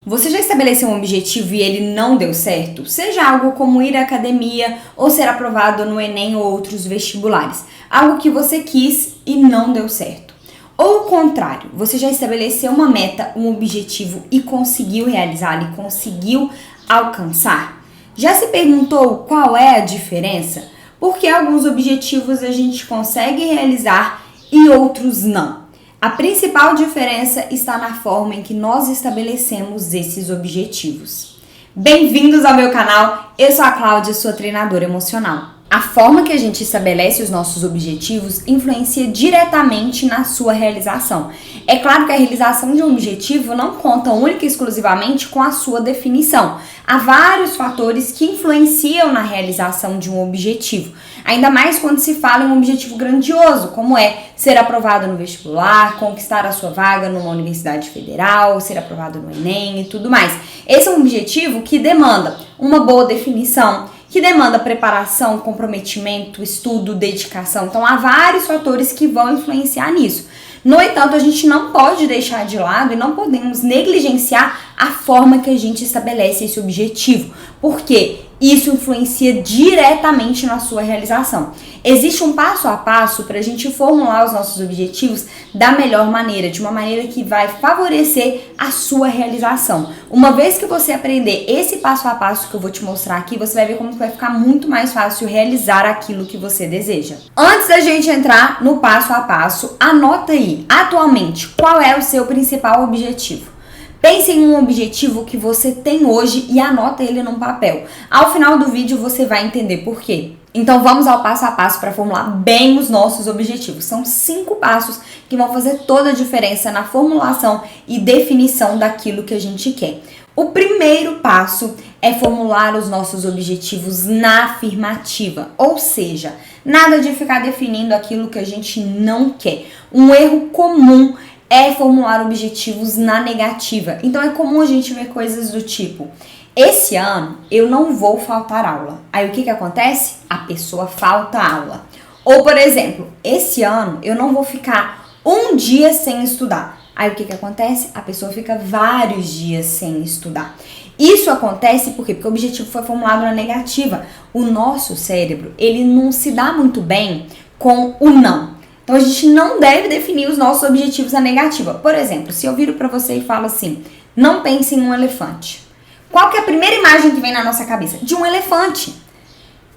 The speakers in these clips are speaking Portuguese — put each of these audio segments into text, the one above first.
Você já estabeleceu um objetivo e ele não deu certo? Seja algo como ir à academia ou ser aprovado no Enem ou outros vestibulares. Algo que você quis e não deu certo. Ou o contrário, você já estabeleceu uma meta, um objetivo e conseguiu realizar e conseguiu alcançar? Já se perguntou qual é a diferença? Porque alguns objetivos a gente consegue realizar e outros não. A principal diferença está na forma em que nós estabelecemos esses objetivos. Bem-vindos ao meu canal, eu sou a Cláudia, sua treinadora emocional. A forma que a gente estabelece os nossos objetivos influencia diretamente na sua realização. É claro que a realização de um objetivo não conta única e exclusivamente com a sua definição. Há vários fatores que influenciam na realização de um objetivo. Ainda mais quando se fala em um objetivo grandioso, como é ser aprovado no vestibular, conquistar a sua vaga numa universidade federal, ser aprovado no Enem e tudo mais. Esse é um objetivo que demanda uma boa definição, que demanda preparação, comprometimento, estudo, dedicação. Então, há vários fatores que vão influenciar nisso. No entanto, a gente não pode deixar de lado e não podemos negligenciar a forma que a gente estabelece esse objetivo, porque isso influencia diretamente na sua realização. Existe um passo a passo para a gente formular os nossos objetivos da melhor maneira, de uma maneira que vai favorecer a sua realização. Uma vez que você aprender esse passo a passo que eu vou te mostrar aqui, você vai ver como que vai ficar muito mais fácil realizar aquilo que você deseja. Antes da gente entrar no passo a passo, anota aí, atualmente, qual é o seu principal objetivo? Pense em um objetivo que você tem hoje e anota ele num papel. Ao final do vídeo você vai entender por quê. Então vamos ao passo a passo para formular bem os nossos objetivos. São 5 passos que vão fazer toda a diferença na formulação e definição daquilo que a gente quer. O primeiro passo é formular os nossos objetivos na afirmativa, ou seja, nada de ficar definindo aquilo que a gente não quer. Um erro comum é formular objetivos na negativa. Então é comum a gente ver coisas do tipo: esse ano eu não vou faltar aula. Aí o que acontece? A pessoa falta aula. Ou, por exemplo, esse ano eu não vou ficar um dia sem estudar. Aí o que acontece? A pessoa fica vários dias sem estudar. Isso acontece porque o objetivo foi formulado na negativa. O nosso cérebro, ele não se dá muito bem com o não. Então a gente não deve definir os nossos objetivos na negativa. Por exemplo, se eu viro para você e falo assim: não pense em um elefante. Qual que é a primeira imagem que vem na nossa cabeça? De um elefante.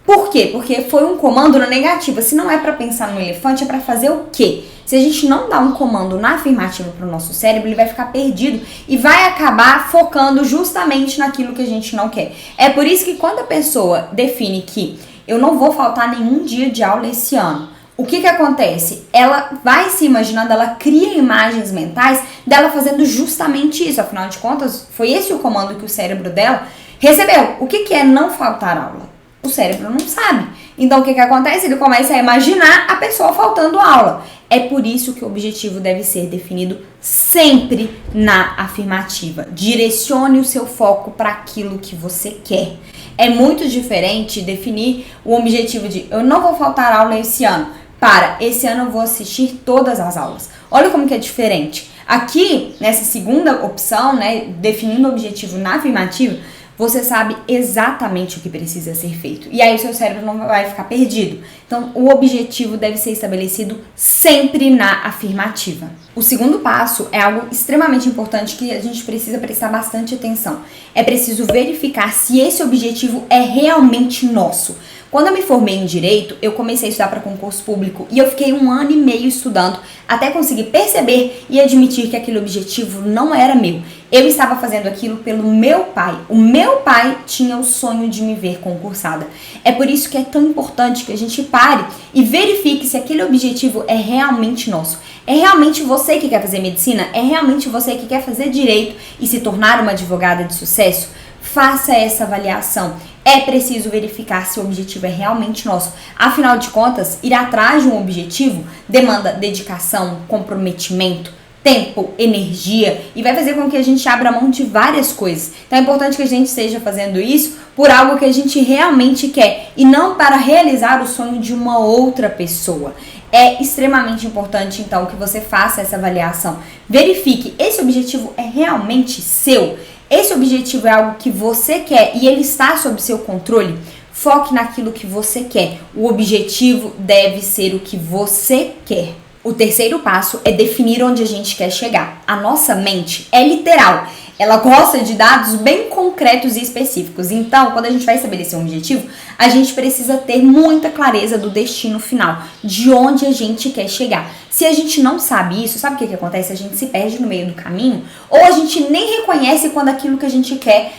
Por quê? Porque foi um comando na negativa. Se não é para pensar no elefante, é para fazer o quê? Se a gente não dá um comando na afirmativa para o nosso cérebro, ele vai ficar perdido e vai acabar focando justamente naquilo que a gente não quer. É por isso que quando a pessoa define que eu não vou faltar nenhum dia de aula esse ano, o que acontece? Ela vai se imaginando, ela cria imagens mentais dela fazendo justamente isso. Afinal de contas, foi esse o comando que o cérebro dela recebeu. O que é não faltar aula? O cérebro não sabe. Então, o que acontece? Ele começa a imaginar a pessoa faltando aula. É por isso que o objetivo deve ser definido sempre na afirmativa. Direcione o seu foco para aquilo que você quer. É muito diferente definir o objetivo de eu não vou faltar aula esse ano. Para, esse ano eu vou assistir todas as aulas. Olha como que é diferente. Aqui, nessa segunda opção, né, definindo o objetivo na afirmativa, você sabe exatamente o que precisa ser feito. E aí o seu cérebro não vai ficar perdido. Então, o objetivo deve ser estabelecido sempre na afirmativa. O segundo passo é algo extremamente importante que a gente precisa prestar bastante atenção. É preciso verificar se esse objetivo é realmente nosso. Quando eu me formei em Direito, eu comecei a estudar para concurso público e eu fiquei 1 ano e meio estudando até conseguir perceber e admitir que aquele objetivo não era meu. Eu estava fazendo aquilo pelo meu pai. O meu pai tinha o sonho de me ver concursada. É por isso que é tão importante que a gente pare e verifique se aquele objetivo é realmente nosso. É realmente você que quer fazer medicina? É realmente você que quer fazer direito e se tornar uma advogada de sucesso? Faça essa avaliação. É preciso verificar se o objetivo é realmente nosso. Afinal de contas, ir atrás de um objetivo demanda dedicação, comprometimento, tempo, energia e vai fazer com que a gente abra mão de várias coisas. Então é importante que a gente esteja fazendo isso por algo que a gente realmente quer e não para realizar o sonho de uma outra pessoa. É extremamente importante, então, que você faça essa avaliação. Verifique, esse objetivo é realmente seu? esse objetivo é algo que você quer e ele está sob seu controle, foque naquilo que você quer. O objetivo deve ser o que você quer. O terceiro passo é definir onde a gente quer chegar. A nossa mente é literal. Ela gosta de dados bem concretos e específicos. Então, quando a gente vai estabelecer um objetivo, a gente precisa ter muita clareza do destino final, de onde a gente quer chegar. Se a gente não sabe isso, sabe o que acontece? A gente se perde no meio do caminho, ou a gente nem reconhece quando aquilo que a gente quer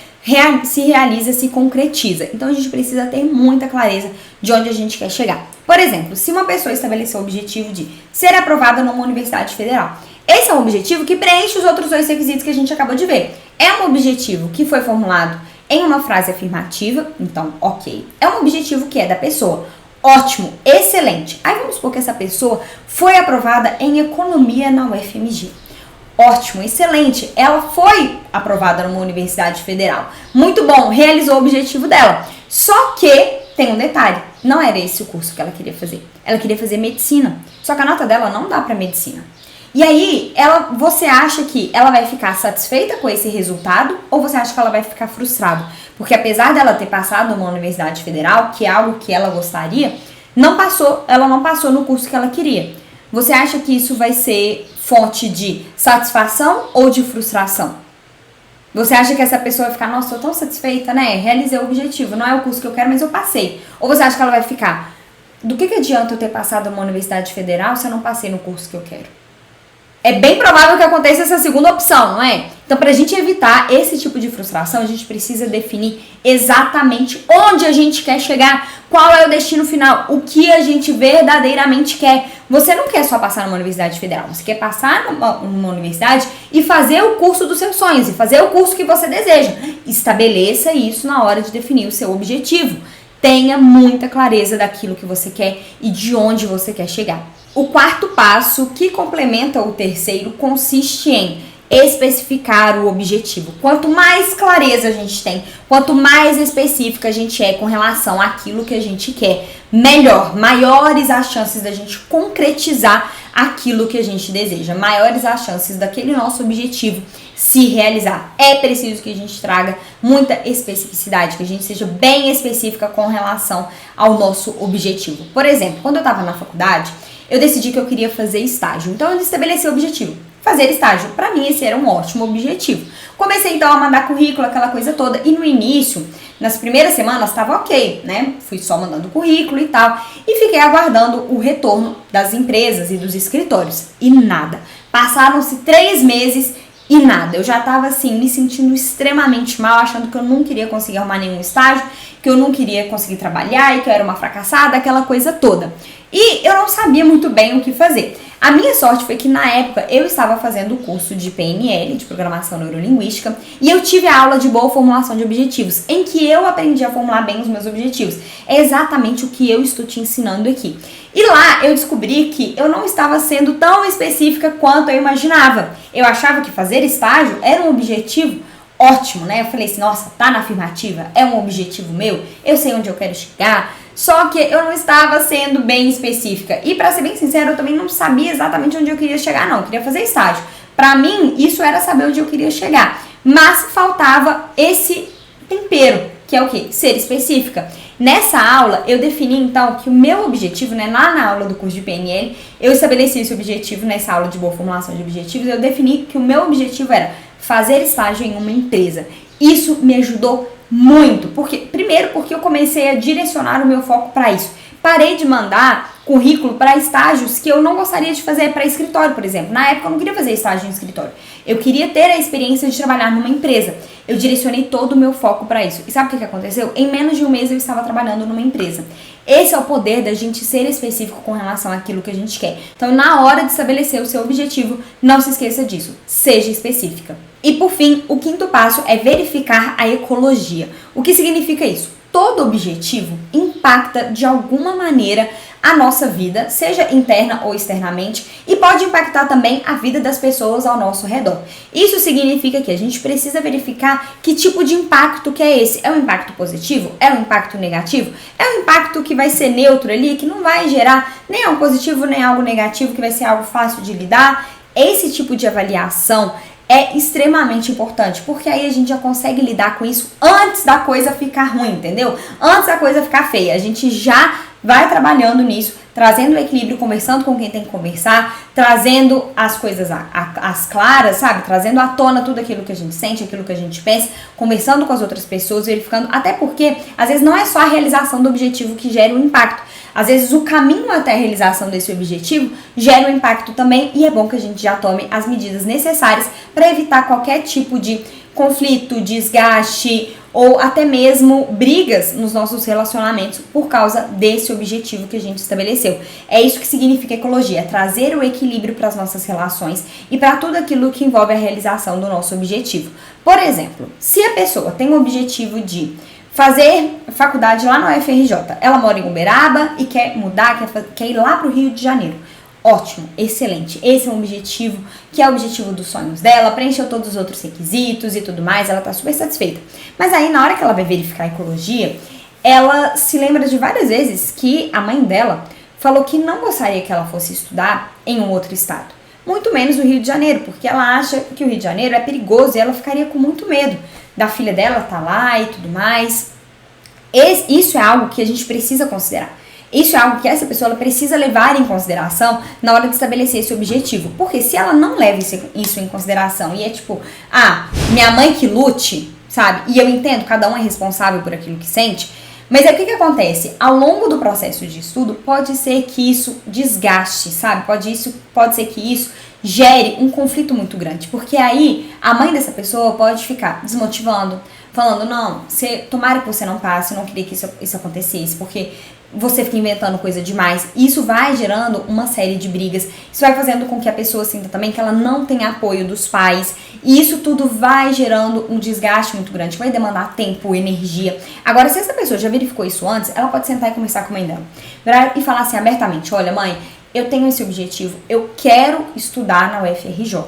se realiza, se concretiza. Então, a gente precisa ter muita clareza de onde a gente quer chegar. Por exemplo, se uma pessoa estabeleceu o objetivo de ser aprovada numa universidade federal, esse é um objetivo que preenche os outros dois requisitos que a gente acabou de ver. É um objetivo que foi formulado em uma frase afirmativa, então, ok. É um objetivo que é da pessoa. Ótimo, excelente. Aí vamos supor que essa pessoa foi aprovada em economia na UFMG. Ótimo, excelente. Ela foi aprovada numa universidade federal. Muito bom, realizou o objetivo dela. Só que tem um detalhe, não era esse o curso que ela queria fazer. Ela queria fazer medicina. Só que a nota dela não dá para medicina. E aí, você acha que ela vai ficar satisfeita com esse resultado ou você acha que ela vai ficar frustrada? Porque apesar dela ter passado numa universidade federal, que é algo que ela gostaria, ela não passou no curso que ela queria. Você acha que isso vai ser fonte de satisfação ou de frustração? Você acha que essa pessoa vai ficar, nossa, tô tão satisfeita, né? Realizei o objetivo, não é o curso que eu quero, mas eu passei. Ou você acha que ela vai ficar, do que adianta eu ter passado numa universidade federal se eu não passei no curso que eu quero? É bem provável que aconteça essa segunda opção, não é? Então, para a gente evitar esse tipo de frustração, a gente precisa definir exatamente onde a gente quer chegar, qual é o destino final, o que a gente verdadeiramente quer. Você não quer só passar numa universidade federal, você quer passar numa universidade e fazer o curso dos seus sonhos, e fazer o curso que você deseja. Estabeleça isso na hora de definir o seu objetivo. Tenha muita clareza daquilo que você quer e de onde você quer chegar. O quarto passo, que complementa o terceiro, consiste em especificar o objetivo. Quanto mais clareza a gente tem, quanto mais específica a gente é com relação àquilo que a gente quer, melhor, maiores as chances da gente concretizar aquilo que a gente deseja, maiores as chances daquele nosso objetivo se realizar. É preciso que a gente traga muita especificidade, que a gente seja bem específica com relação ao nosso objetivo. Por exemplo, quando eu estava na faculdade, eu decidi que eu queria fazer estágio. Então eu estabeleci o objetivo, fazer estágio. Para mim esse era um ótimo objetivo. Comecei então a mandar currículo, aquela coisa toda. E no início, nas primeiras semanas, estava ok, né? Fui só mandando currículo e tal. E fiquei aguardando o retorno das empresas e dos escritórios. E nada. Passaram-se 3 meses e nada. Eu já estava assim, me sentindo extremamente mal, achando que eu não queria conseguir arrumar nenhum estágio, que eu não queria conseguir trabalhar e que eu era uma fracassada, aquela coisa toda. E eu não sabia muito bem o que fazer. A minha sorte foi que na época eu estava fazendo o curso de PNL, de Programação Neurolinguística, e eu tive a aula de boa formulação de objetivos, em que eu aprendi a formular bem os meus objetivos. É exatamente o que eu estou te ensinando aqui. E lá eu descobri que eu não estava sendo tão específica quanto eu imaginava. Eu achava que fazer estágio era um objetivo ótimo, né? Eu falei assim, nossa, tá na afirmativa, é um objetivo meu, eu sei onde eu quero chegar. Só que eu não estava sendo bem específica. E pra ser bem sincera, eu também não sabia exatamente onde eu queria chegar, não. Eu queria fazer estágio. Pra mim, isso era saber onde eu queria chegar. Mas faltava esse tempero, que é o quê? Ser específica. Nessa aula, eu defini, então, que o meu objetivo, né, lá na aula do curso de PNL, eu estabeleci esse objetivo nessa aula de boa formulação de objetivos, eu defini que o meu objetivo era fazer estágio em uma empresa. Isso me ajudou muito, primeiro porque eu comecei a direcionar o meu foco para isso. Parei de mandar currículo para estágios que eu não gostaria de fazer para escritório, por exemplo. Na época eu não queria fazer estágio em escritório. Eu queria ter a experiência de trabalhar numa empresa. Eu direcionei todo o meu foco para isso. E sabe o que aconteceu? Em menos de um mês eu estava trabalhando numa empresa. Esse é o poder da gente ser específico com relação àquilo que a gente quer. Então, na hora de estabelecer o seu objetivo, não se esqueça disso. Seja específica. E por fim, o quinto passo é verificar a ecologia. O que significa isso? Todo objetivo impacta de alguma maneira a nossa vida, seja interna ou externamente, e pode impactar também a vida das pessoas ao nosso redor. Isso significa que a gente precisa verificar que tipo de impacto que é esse. É um impacto positivo? É um impacto negativo? É um impacto que vai ser neutro ali, que não vai gerar nem algo positivo nem algo negativo, que vai ser algo fácil de lidar? Esse tipo de avaliação é extremamente importante, porque aí a gente já consegue lidar com isso antes da coisa ficar ruim, entendeu? Antes da coisa ficar feia. A gente já vai trabalhando nisso, trazendo o equilíbrio, conversando com quem tem que conversar, trazendo as coisas às claras, sabe? Trazendo à tona tudo aquilo que a gente sente, aquilo que a gente pensa, conversando com as outras pessoas, verificando, até porque às vezes não é só a realização do objetivo que gera o impacto. Às vezes o caminho até a realização desse objetivo gera um impacto também, e é bom que a gente já tome as medidas necessárias para evitar qualquer tipo de conflito, desgaste ou até mesmo brigas nos nossos relacionamentos por causa desse objetivo que a gente estabeleceu. É isso que significa ecologia, é trazer o equilíbrio para as nossas relações e para tudo aquilo que envolve a realização do nosso objetivo. Por exemplo, se a pessoa tem o objetivo de fazer faculdade lá no UFRJ, ela mora em Uberaba e quer mudar, quer ir lá para o Rio de Janeiro. Ótimo, excelente. Esse é um objetivo que é o objetivo dos sonhos dela, preencheu todos os outros requisitos e tudo mais, ela tá super satisfeita. Mas aí, na hora que ela vai verificar a ecologia, ela se lembra de várias vezes que a mãe dela falou que não gostaria que ela fosse estudar em um outro estado. Muito menos o Rio de Janeiro, porque ela acha que o Rio de Janeiro é perigoso e ela ficaria com muito medo da filha dela tá lá e tudo mais. Isso é algo que a gente precisa considerar. Isso é algo que essa pessoa ela precisa levar em consideração na hora de estabelecer esse objetivo. Porque se ela não leva isso em consideração e é tipo, minha mãe que lute, sabe? E eu entendo, cada um é responsável por aquilo que sente. Mas aí o que acontece? Ao longo do processo de estudo, pode ser que isso desgaste, sabe? Pode ser que isso gere um conflito muito grande. Porque aí a mãe dessa pessoa pode ficar desmotivando, falando, não, tomara que você não passe, eu não queria que isso acontecesse, porque você fica inventando coisa demais. Isso vai gerando uma série de brigas. Isso vai fazendo com que a pessoa sinta também que ela não tem apoio dos pais. E isso tudo vai gerando um desgaste muito grande, que vai demandar tempo, energia. Agora, se essa pessoa já verificou isso antes, ela pode sentar e conversar com a mãe dela. Virar e falar assim abertamente, olha mãe, eu tenho esse objetivo, eu quero estudar na UFRJ.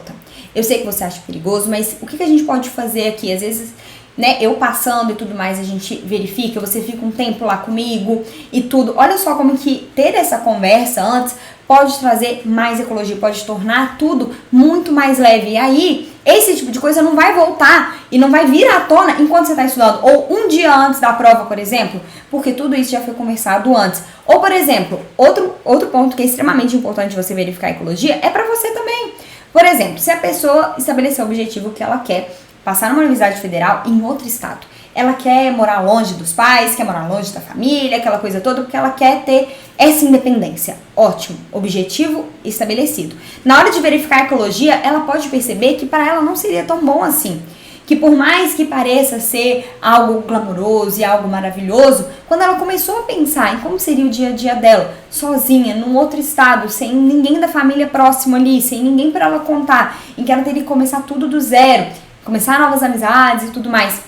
Eu sei que você acha perigoso, mas o que a gente pode fazer aqui? Às vezes, né, eu passando e tudo mais, a gente verifica, você fica um tempo lá comigo e tudo. Olha só como que ter essa conversa antes pode trazer mais ecologia, pode tornar tudo muito mais leve. E aí, esse tipo de coisa não vai voltar e não vai vir à tona enquanto você está estudando. Ou um dia antes da prova, por exemplo, porque tudo isso já foi conversado antes. Ou, por exemplo, outro ponto que é extremamente importante você verificar a ecologia é para você também. Por exemplo, se a pessoa estabeleceu o objetivo que ela quer passar numa universidade federal em outro estado. Ela quer morar longe dos pais, quer morar longe da família, aquela coisa toda, porque ela quer ter essa independência. Ótimo, objetivo estabelecido. Na hora de verificar a ecologia, ela pode perceber que para ela não seria tão bom assim. Que por mais que pareça ser algo glamouroso e algo maravilhoso, quando ela começou a pensar em como seria o dia a dia dela, sozinha, num outro estado, sem ninguém da família próximo ali, sem ninguém para ela contar, em que ela teria que começar tudo do zero, começar novas amizades e tudo mais,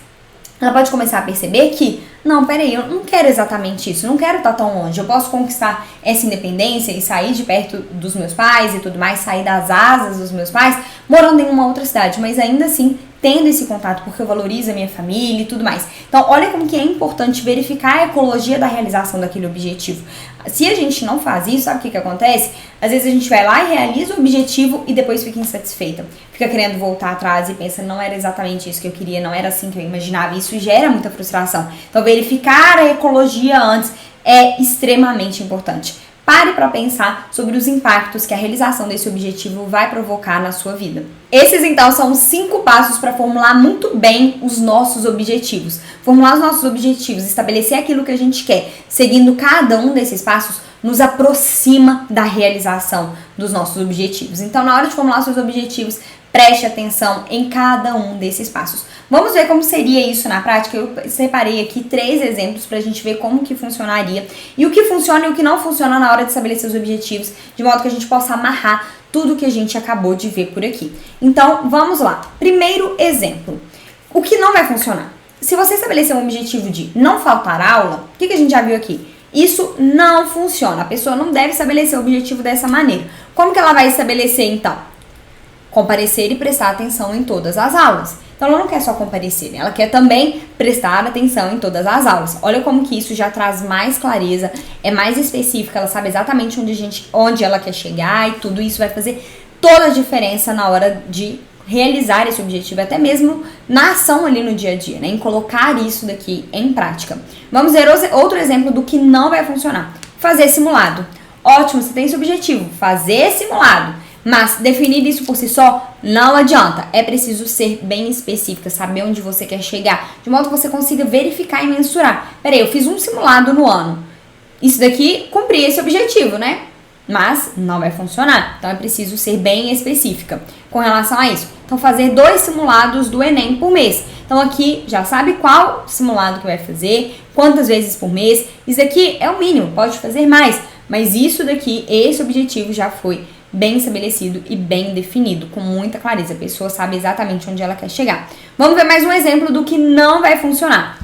ela pode começar a perceber que, não, peraí, eu não quero exatamente isso, não quero estar tão longe, eu posso conquistar essa independência e sair de perto dos meus pais e tudo mais, sair das asas dos meus pais, morando em uma outra cidade, mas ainda assim tendo esse contato, porque eu valorizo a minha família e tudo mais. Então, olha como que é importante verificar a ecologia da realização daquele objetivo. Se a gente não faz isso, sabe o que acontece? Às vezes a gente vai lá e realiza o objetivo e depois fica insatisfeita. Fica querendo voltar atrás e pensa, não era exatamente isso que eu queria, não era assim que eu imaginava. Isso gera muita frustração. Então, verificar a ecologia antes é extremamente importante. Pare para pensar sobre os impactos que a realização desse objetivo vai provocar na sua vida. Esses, então, são 5 passos para formular muito bem os nossos objetivos. Formular os nossos objetivos, estabelecer aquilo que a gente quer, seguindo cada um desses passos, nos aproxima da realização dos nossos objetivos. Então, na hora de formular seus objetivos, preste atenção em cada um desses passos. Vamos ver como seria isso na prática. Eu separei aqui 3 exemplos para a gente ver como que funcionaria e o que funciona e o que não funciona na hora de estabelecer os objetivos, de modo que a gente possa amarrar tudo que a gente acabou de ver por aqui. Então, vamos lá. Primeiro exemplo. O que não vai funcionar? Se você estabelecer um objetivo de não faltar aula, o que a gente já viu aqui? Isso não funciona. A pessoa não deve estabelecer o objetivo dessa maneira. Como que ela vai estabelecer, então? Comparecer e prestar atenção em todas as aulas. Então, ela não quer só comparecer, né? Ela quer também prestar atenção em todas as aulas. Olha como que isso já traz mais clareza, é mais específico, ela sabe exatamente onde ela quer chegar e tudo isso vai fazer toda a diferença na hora de realizar esse objetivo, até mesmo na ação ali no dia a dia, né? Em colocar isso daqui em prática. Vamos ver outro exemplo do que não vai funcionar. Fazer simulado. Ótimo, você tem esse objetivo, fazer simulado. Mas definir isso por si só não adianta. É preciso ser bem específica, saber onde você quer chegar, de modo que você consiga verificar e mensurar. Peraí, eu fiz um simulado no ano. Isso daqui cumpri esse objetivo, né? Mas não vai funcionar. Então é preciso ser bem específica com relação a isso. Então fazer 2 simulados do Enem por mês. Então aqui já sabe qual simulado que vai fazer, quantas vezes por mês. Isso daqui é o mínimo, pode fazer mais. Mas isso daqui, esse objetivo já foi bem estabelecido e bem definido, com muita clareza. A pessoa sabe exatamente onde ela quer chegar. Vamos ver mais um exemplo do que não vai funcionar.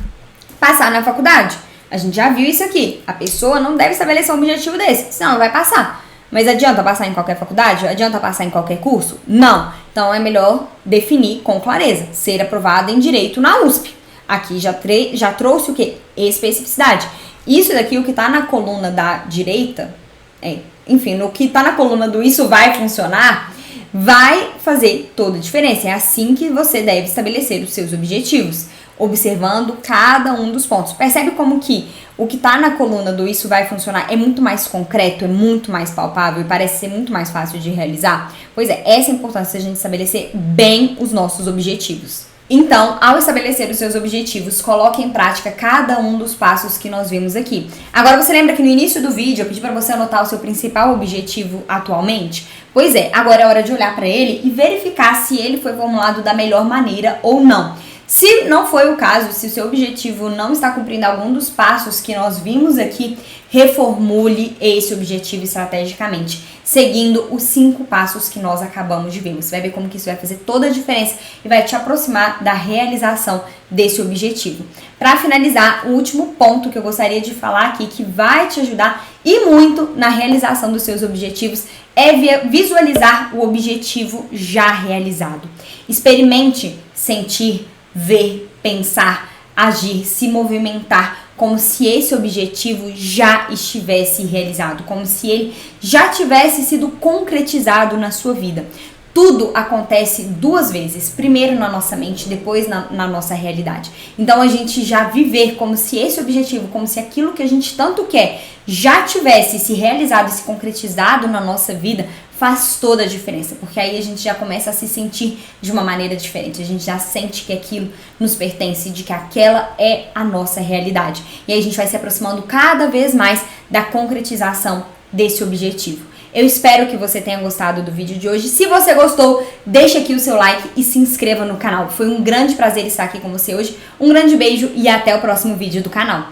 Passar na faculdade. A gente já viu isso aqui. A pessoa não deve estabelecer um objetivo desse, senão ela vai passar. Mas adianta passar em qualquer faculdade? Adianta passar em qualquer curso? Não. Então é melhor definir com clareza. Ser aprovada em Direito na USP. Aqui já trouxe o quê? Especificidade. Isso daqui, o que está na coluna da direita, enfim, no que está na coluna do isso vai funcionar, vai fazer toda a diferença. É assim que você deve estabelecer os seus objetivos, observando cada um dos pontos. Percebe como que o que está na coluna do isso vai funcionar é muito mais concreto, é muito mais palpável e parece ser muito mais fácil de realizar? Pois é, essa é a importância de a gente estabelecer bem os nossos objetivos. Então, ao estabelecer os seus objetivos, coloque em prática cada um dos passos que nós vimos aqui. Agora, você lembra que no início do vídeo eu pedi para você anotar o seu principal objetivo atualmente? Pois é, agora é hora de olhar para ele e verificar se ele foi formulado da melhor maneira ou não. Se não foi o caso, se o seu objetivo não está cumprindo algum dos passos que nós vimos aqui, reformule esse objetivo estrategicamente, seguindo os 5 passos que nós acabamos de ver. Você vai ver como que isso vai fazer toda a diferença e vai te aproximar da realização desse objetivo. Para finalizar, o último ponto que eu gostaria de falar aqui, que vai te ajudar e muito na realização dos seus objetivos, é visualizar o objetivo já realizado. Experimente sentir, ver, pensar, agir, se movimentar, como se esse objetivo já estivesse realizado, como se ele já tivesse sido concretizado na sua vida. Tudo acontece 2 vezes, primeiro na nossa mente, depois na nossa realidade. Então a gente já viver como se esse objetivo, como se aquilo que a gente tanto quer já tivesse se realizado e se concretizado na nossa vida, faz toda a diferença, porque aí a gente já começa a se sentir de uma maneira diferente, a gente já sente que aquilo nos pertence, de que aquela é a nossa realidade. E aí a gente vai se aproximando cada vez mais da concretização desse objetivo. Eu espero que você tenha gostado do vídeo de hoje. Se você gostou, deixa aqui o seu like e se inscreva no canal. Foi um grande prazer estar aqui com você hoje. Um grande beijo e até o próximo vídeo do canal.